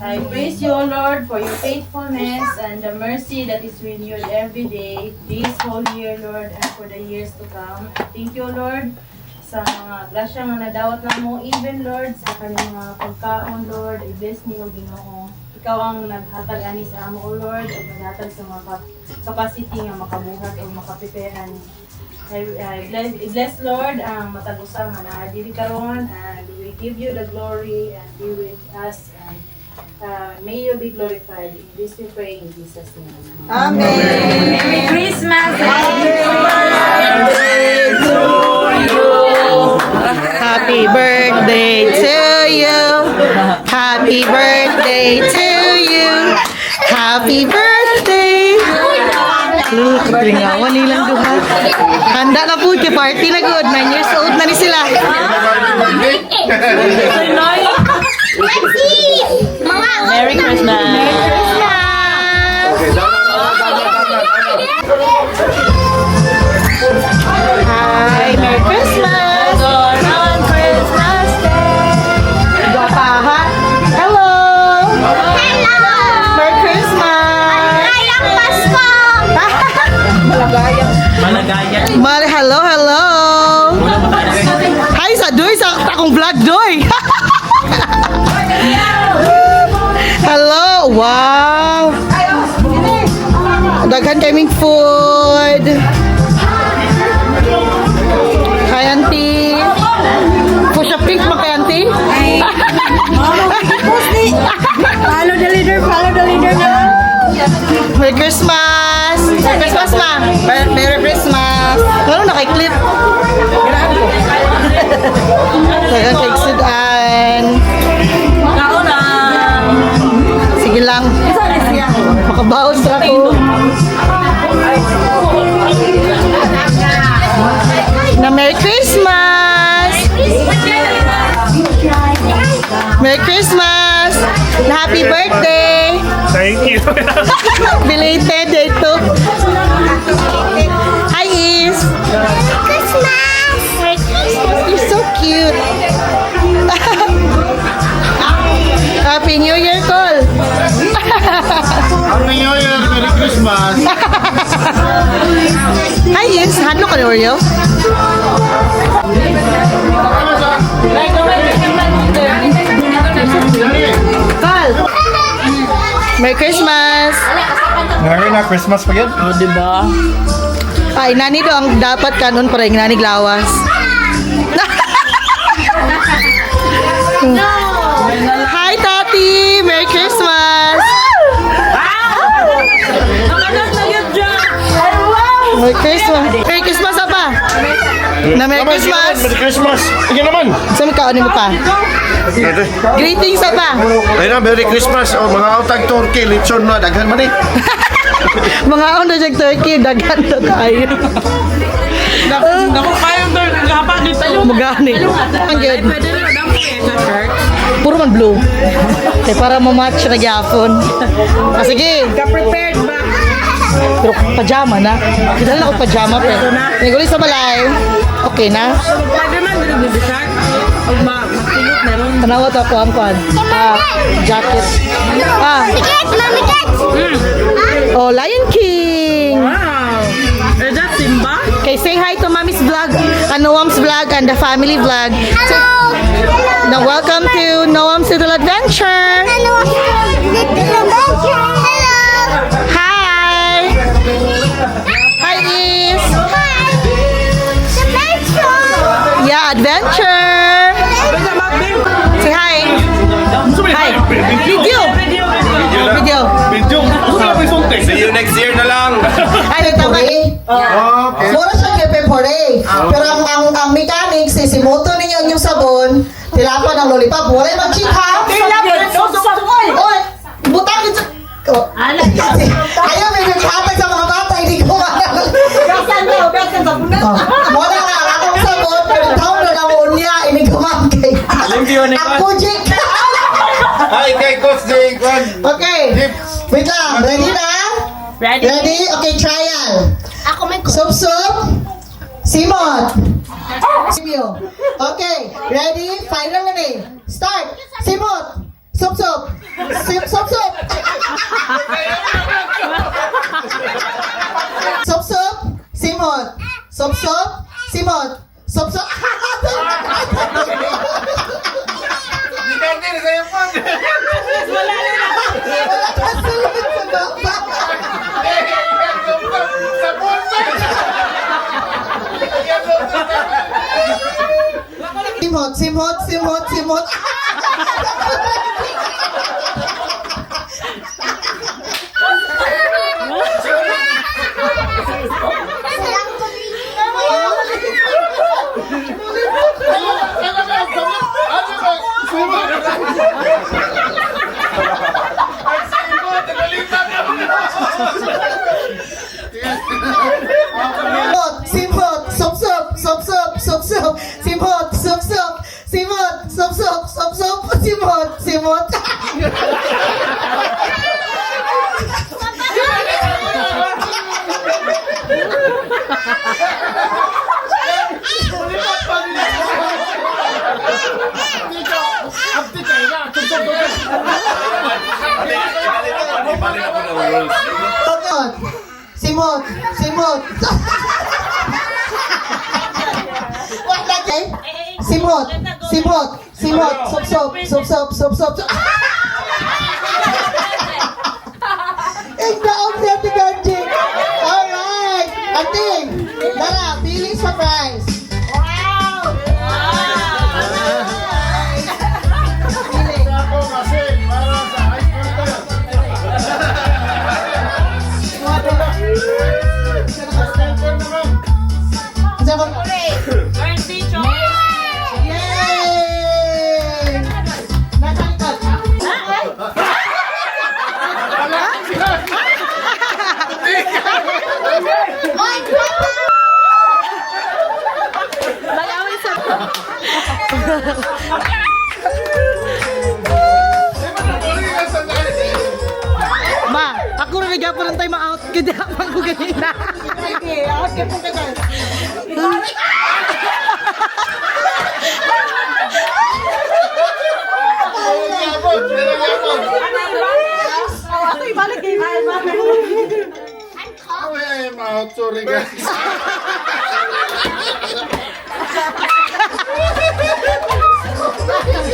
I praise you, O Lord, for your faithfulness and the mercy that is renewed every day, this whole year, Lord, and for the years to come. Thank you, O Lord, sa mga grasya nga nadawat na mo, even, Lord, sa kanyang mga pagkaon, Lord, i-bless niyo, Ginoo. Ikaw ang naghatag ani sa amo, O Lord, at naghatag sa mga capacity nga makabuhat o makapipean. I bless, Lord, ang matag-usang nga naadili karon, and we give you the glory and be with us, and may you be glorified. In this we pray in Jesus' name. Amen. Merry Christmas. Happy birthday to you. Happy birthday to you. Happy birthday. Lingawan nilang duha. Handa na po, party na good. 9 years old na ni sila. Merry Christmas. Hi, Merry Christmas. On Christmas Day. Gwapa, ha? Hello. Merry Christmas. Malagaya. Hello, hello. Hi sa Doy, sa akong vlog Doy. Hello, wow. Daghan kaming food. Hi, auntie. Push a pink mo kay auntie? Follow the leader na. Merry Christmas. Merry Christmas, ma. Merry Christmas. Ano na kay clip? Daghan kay sudan. Kauna. Sige lang. Makabaos ra ko. Na Merry Christmas! Merry Christmas! Na Happy birthday! Thank you. Belated ito. Hi, Is! Christmas! You're so cute. Happy New Year, Col! Happy New Year, Merry Christmas. Hi, Is! Hadlo ka ni Oreo? Col! Merry Christmas! Merry na Christmas pa yun. O, diba? Ay, nani do ang dapat kanon para yung nanig lawas. Hi, Tati! Merry Christmas! Merry Christmas! Merry Christmas apa? Na Merry Christmas! Merry Christmas. Sige naman. Saan ka mo pa? Greetings apa? Ayun na, Merry Christmas. O, mga autag turkey, lechon na, daghan man eh. Mga on na turkey, dagan na tayo. Naku, kayang gapa dito yung Magani. Ang good. pwede rin ang shirt. Puro man blue. Kaya para mamatch na gyapon. Sige. Ka-prepared ba? Pero pajama na. Kidala na ako pajama pero. Naguli sa balay. Okay na. Pwede man din ang shirt. Pag makilit meron. Tanawa to ako ang kwan. Jacket. Mamikat! Mamikat! Oh, Lion King. Wow! Is that Simba? Okay, say hi to Mommy's vlog, Noam's vlog, and the family vlog. Hello! Now, welcome to Noam's Little Adventure. Hello! Little adventure! Hello! Hi. Hi, Is. Hi! Adventure! Yeah, adventure. Say hi. Hi. Video. Video. See you next year na lang. Ay, tama eh. Okay. Mura siya kay Pepore. Pero ang mechanics, simoto ninyo yung sabon, tilapan ang lollipop. Wala yung mag-cheat ha? Oy, butang ito. Oh. Ayaw, may naghatag sa mga bata, hindi ko wala nga, akong sabon, pero taon na naman niya, hindi ko makay. Ako, Jake. Hi, kay Coach Jay. Okay, wait lang, ready na? Ready? Ready? Okay, trial. Ako may Sup-sup. Simot. Simyo. Okay, ready? Final na eh. Start. Simot. Sup-sup. Sop sop. Sop sop. Simot. Sop sop. Simot. Sop sop. Wala ka sulod sa baba. Simot, simot, simot, simot. Simot, sop sop, sop sop, sop sop, simot, sop sop, simot, sop sop, sop sop, simot, simot. Simot, simot. Wala kay. Simot, simot, simot, sop sop, sop sop, sop sop. Igdaog sa Ate Ganji. Alright. Ating, dara, feeling surprise. Yay! Nakalikat. Ma, ako na nagyapan ng time out. Kaya ako ko ganina. Okay, ako kaya po ka. Sorry guys.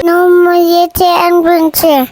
No more yeti and winter.